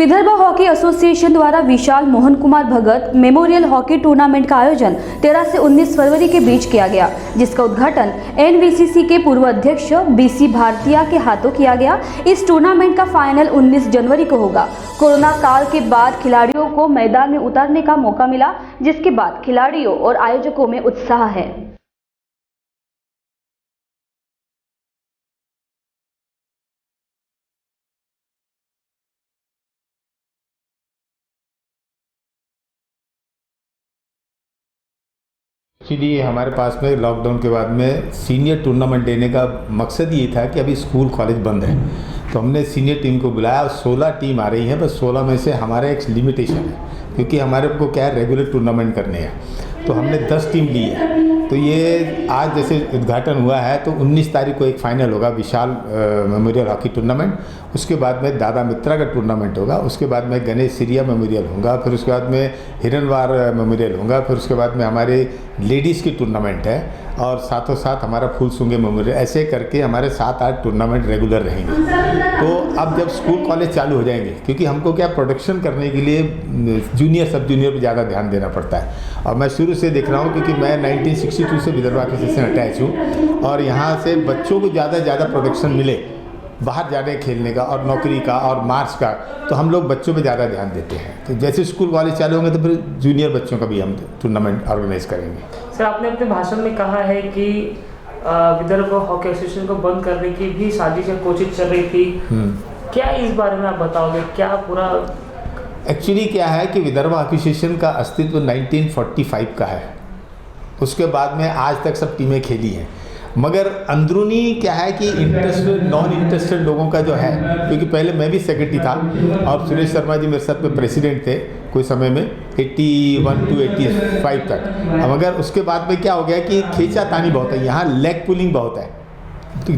Vidarbha hockey association द्वारा विशाल Mohan Kumar Bhagat memorial hockey tournament का आयोजन 13 से 19 फरवरी के बीच किया गया, जिसका उद्घाटन एनवीसीसी के पूर्व अध्यक्ष बीसी भारतीया के हाथों किया गया। इस टूर्नामेंट का फाइनल 19 जनवरी को होगा। कोरोना काल के बाद खिलाड़ियों को मैदान में उतरने का मौका मिला, जिसके बाद खिलाड़ियों और आयोजकों में उत्साह है। एक्चुअली हमारे पास में लॉकडाउन के बाद में सीनियर टूर्नामेंट देने का मकसद ये था कि अभी स्कूल कॉलेज बंद है, तो हमने सीनियर टीम को बुलाया और 16 टीम आ रही है, बस 16 में से हमारा एक लिमिटेशन है क्योंकि हमारे को क्या है रेगुलर टूर्नामेंट करने हैं, तो हमने 10 टीम ली है। तो ये आज जैसे उद्घाटन हुआ है तो 19 तारीख को एक फाइनल होगा विशाल मेमोरियल हॉकी टूर्नामेंट, उसके बाद में दादा मित्रा का टूर्नामेंट होगा, उसके बाद में गणेश सिरिया मेमोरियल होगा, फिर उसके बाद में हिरनवार मेमोरियल होगा, फिर उसके बाद में हमारे लेडीज़ की टूर्नामेंट है और साथों साथ हमारा फूलसुंगे मेमोरियल, ऐसे करके हमारे 7-8 टूर्नामेंट रेगुलर रहेंगे। तो अब जब स्कूल कॉलेज चालू हो जाएंगे, क्योंकि हमको क्या प्रोडक्शन करने के लिए जूनियर सब जूनियर पर ज़्यादा ध्यान देना पड़ता है और मैं शुरू से देख रहा हूँ क्योंकि मैं 1962 से विदर्भ हॉकी से अटैच हूँ और यहाँ से बच्चों को ज़्यादा प्रोडक्शन मिले बाहर जाने खेलने का और नौकरी का और मार्क्स का, तो हम लोग बच्चों पे ज़्यादा ध्यान देते हैं। तो जैसे स्कूल कॉलेज चालू होंगे तो फिर जूनियर बच्चों का भी हम टूर्नामेंट ऑर्गेनाइज करेंगे। सर, आपने अपने भाषण में कहा है कि विदर्भ हॉकी एसोसिएशन को बंद करने की भी साजिश या कोशिश चल रही थी, क्या इस बारे में आप बताओगे? क्या पूरा एक्चुअली क्या है कि विदर्भ हॉकी एसोसिएशन का अस्तित्व 1945 का है, उसके बाद में आज तक सब टीमें खेली हैं, मगर अंदरूनी क्या है कि इंटरेस्टेड नॉन इंटरेस्टेड लोगों का जो है, क्योंकि पहले मैं भी सेक्रेटरी था और सुरेश शर्मा जी मेरे साथ में प्रेसिडेंट थे कोई समय में 81 to 85 तक। मगर उसके बाद में क्या हो गया कि खींचातानी बहुत है, यहाँ लेग पुलिंग बहुत है, तो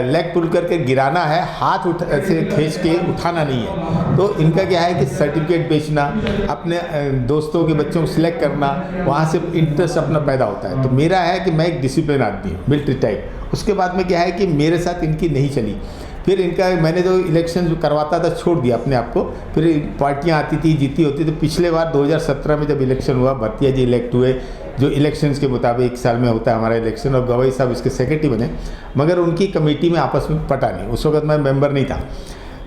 लेग पुल करके गिराना है, हाथ ऐसे खींच के उठाना नहीं है। तो इनका क्या है कि सर्टिफिकेट बेचना, अपने दोस्तों के बच्चों को सिलेक्ट करना, वहाँ से इंटरेस्ट अपना पैदा होता है। तो मेरा है कि मैं एक डिसिप्लिन आदमी हूँ, मिलिट्री टाइप। उसके बाद में क्या है कि मेरे साथ इनकी नहीं चली, फिर इनका मैंने जो इलेक्शन जो करवाता था छोड़ दिया अपने आप को, फिर पार्टियां आती थी जीती होती। तो पिछले बार 2017 में जब इलेक्शन हुआ, भरतिया जी इलेक्ट हुए, जो इलेक्शंस के मुताबिक 1 साल में होता है हमारा इलेक्शन, और गवाई साहब इसके सेक्रेटरी बने, मगर उनकी कमेटी में आपस में पटा नहीं, उस वक्त मैं मेंबर नहीं था।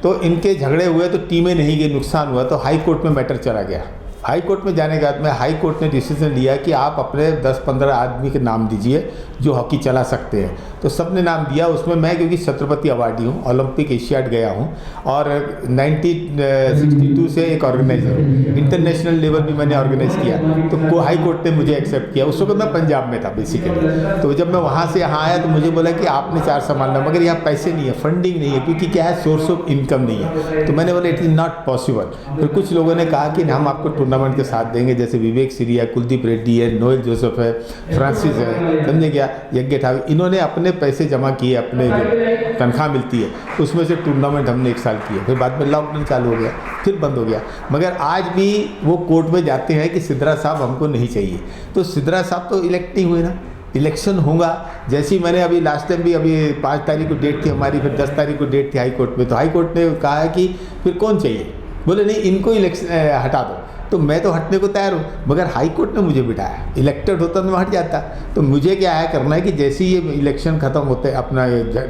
तो इनके झगड़े हुए तो टीमें नहीं गई, नुकसान हुआ, तो हाई कोर्ट में मैटर चला गया। हाई कोर्ट में जाने के बाद में हाई कोर्ट ने डिसीजन लिया कि आप अपने 10-15 आदमी के नाम दीजिए जो हॉकी चला सकते हैं। तो सबने नाम दिया, उसमें मैं क्योंकि छत्रपति अवार्डी हूँ, ओलंपिक एशियाड गया हूँ और 1962 से एक ऑर्गेनाइजर हूँ, इंटरनेशनल लेवल भी मैंने ऑर्गेनाइज किया। तो हाई कोर्ट ने मुझे एक्सेप्ट किया। उस वक्त मैं पंजाब में था बेसिकली। तो जब मैं वहाँ से यहाँ आया तो मुझे बोला कि आपने 4 संभालना, मगर यहाँ पैसे नहीं है, फंडिंग नहीं है, क्योंकि क्या है सोर्स ऑफ इनकम नहीं है। तो मैंने बोला इट इज़ नॉट पॉसिबल। फिर कुछ लोगों ने कहा कि हम आपको टूर्नामेंट के साथ देंगे, जैसे विवेक सिरिया, कुलदीप रेड्डी है, नोएल जोसेफ है, फ्रांसिस है, समझे क्या, यज्ञ ठाकुर, इन्होंने अपने पैसे जमा किए, अपने जो तनख्वाह मिलती है उसमें से टूर्नामेंट हमने 1 साल किया। फिर बाद में लॉकडाउन चालू हो गया, फिर बंद हो गया। मगर आज भी वो कोर्ट में जाते हैं कि सिद्धरा साहब हमको नहीं चाहिए। तो सिद्धरा साहब तो इलेक्ट नहीं हुए ना, इलेक्शन होगा। जैसे ही मैंने अभी लास्ट टाइम भी अभी 5 तारीख को डेट थी हमारी, फिर 10 तारीख को डेट थी हाई कोर्ट में, तो हाई कोर्ट ने कहा है कि फिर कौन चाहिए, बोले नहीं इनको इलेक्शन हटा दो। तो मैं तो हटने को तैयार हूँ, मगर हाई कोर्ट ने मुझे बिठाया। इलेक्टेड होता तो मैं हट जाता। तो मुझे क्या है करना है कि जैसे ही ये इलेक्शन ख़त्म होते हैं, अपना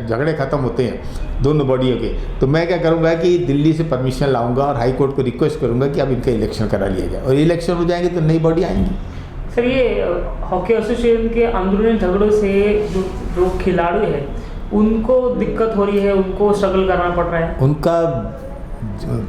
झगड़े ख़त्म होते हैं दोनों बॉडियों के, तो मैं क्या करूँगा कि दिल्ली से परमिशन लाऊंगा और हाई कोर्ट को रिक्वेस्ट करूँगा कि अब इनका इलेक्शन करा लिया जाए, और इलेक्शन हो जाएंगे तो नई बॉडी आएंगी। सर, ये हॉकी एसोसिएशन के अंदरूनी झगड़ों से जो खिलाड़ी है उनको दिक्कत हो रही है, उनको स्ट्रगल करना पड़ रहा है, उनका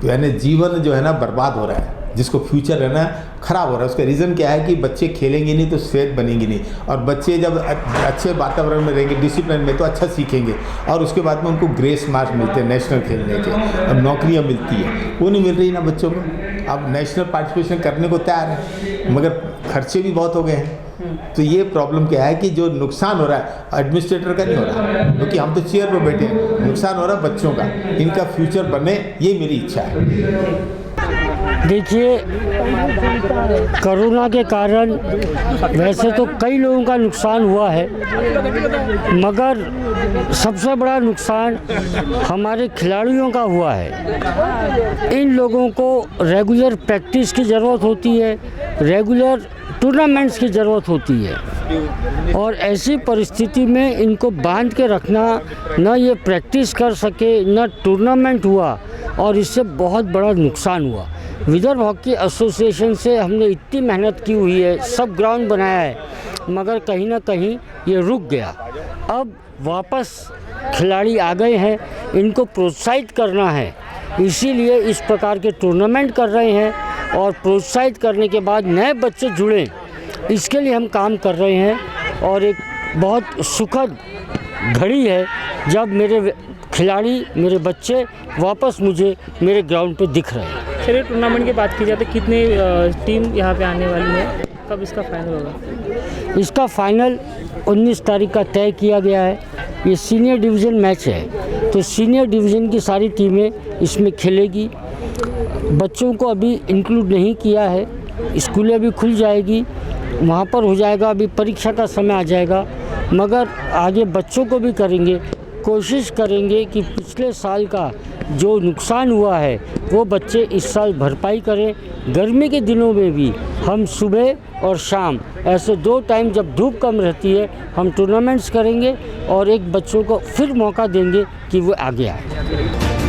यानी जीवन जो है ना बर्बाद हो रहा है, जिसको फ्यूचर है ना ख़राब हो रहा है। उसका रीज़न क्या है कि बच्चे खेलेंगे नहीं तो सेहत बनेगी नहीं, और बच्चे जब अच्छे वातावरण में रहेंगे, डिसिप्लिन में, तो अच्छा सीखेंगे, और उसके बाद में उनको ग्रेस मार्क्स मिलते हैं नेशनल खेलने के, और नौकरियां मिलती है, वो नहीं मिल रही ना बच्चों को। अब नेशनल पार्टिसिपेशन करने को तैयार है, मगर खर्चे भी बहुत हो गए हैं। तो ये प्रॉब्लम क्या है कि जो नुकसान हो रहा है एडमिनिस्ट्रेटर का नहीं हो रहा, क्योंकि हम तो चेयर पर बैठे हैं, नुकसान हो रहा है बच्चों का, इनका फ्यूचर बने, ये मेरी इच्छा है। देखिए, कोरोना के कारण वैसे तो कई लोगों का नुकसान हुआ है, मगर सबसे बड़ा नुकसान हमारे खिलाड़ियों का हुआ है। इन लोगों को रेगुलर प्रैक्टिस की ज़रूरत होती है, रेगुलर टूर्नामेंट्स की ज़रूरत होती है, और ऐसी परिस्थिति में इनको बांध के रखना, न ये प्रैक्टिस कर सके, न टूर्नामेंट हुआ, और इससे बहुत बड़ा नुकसान हुआ। विदर्भ हॉकी एसोसिएशन से हमने इतनी मेहनत की हुई है, सब ग्राउंड बनाया है, मगर कहीं ना कहीं ये रुक गया। अब वापस खिलाड़ी आ गए हैं, इनको प्रोत्साहित करना है, इसीलिए इस प्रकार के टूर्नामेंट कर रहे हैं, और प्रोत्साहित करने के बाद नए बच्चे जुड़ें, इसके लिए हम काम कर रहे हैं। और एक बहुत सुखद घड़ी है जब मेरे खिलाड़ी, मेरे बच्चे वापस मुझे मेरे ग्राउंड पे दिख रहे हैं। चलिए, टूर्नामेंट की बात की जाए तो कितने टीम यहाँ पे आने वाली है, कब इसका फाइनल होगा? इसका फाइनल 19 तारीख का तय किया गया है। ये सीनियर डिवीज़न मैच है, तो सीनियर डिवीज़न की सारी टीमें इसमें खेलेगी। बच्चों को अभी इंक्लूड नहीं किया है, स्कूलें भी खुल जाएगी, वहाँ पर हो जाएगा, अभी परीक्षा का समय आ जाएगा, मगर आगे बच्चों को भी करेंगे, कोशिश करेंगे कि पिछले साल का जो नुकसान हुआ है वो बच्चे इस साल भरपाई करें। गर्मी के दिनों में भी हम सुबह और शाम, ऐसे 2 टाइम जब धूप कम रहती है, हम टूर्नामेंट्स करेंगे और एक बच्चों को फिर मौका देंगे कि वो आगे आए।